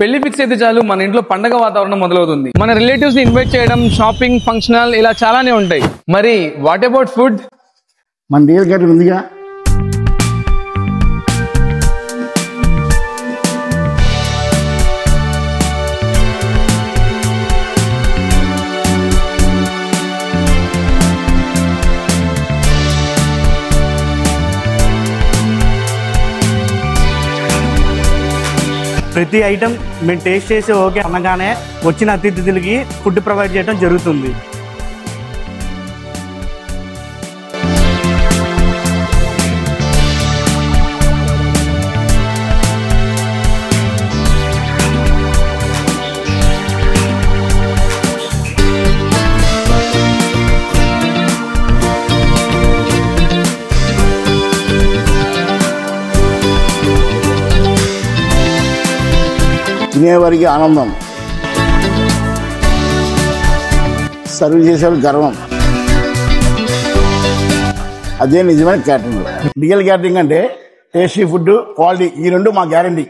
పెళ్లి ఫిక్స్ అయితే చాలు మన ఇంట్లో పండగ వాతావరణం మొదలవుతుంది. మన రిలేటివ్స్ ని ఇన్వైట్ చేయడం, షాపింగ్, ఫంక్షనల్ ఇలా చాలానే ఉంటాయి. మరి వాట్ అబౌట్ ఫుడ్? మన రియల్ క్యాటరింగ్ ఉందిగా. ప్రతి ఐటెం మేము టేస్ట్ చేసి ఓకే అనగానే వచ్చిన అతిథులకి ఫుడ్ ప్రొవైడ్ చేయడం జరుగుతుంది. తినేవారికి ఆనందం, సర్వ్ చేసేవాళ్ళు గర్వం. అదే నిజమైన క్యాటరింగ్. రియల్ క్యాటరింగ్ అంటే టేస్టీ ఫుడ్, క్వాలిటీ, ఈ రెండు మా గ్యారంటీ.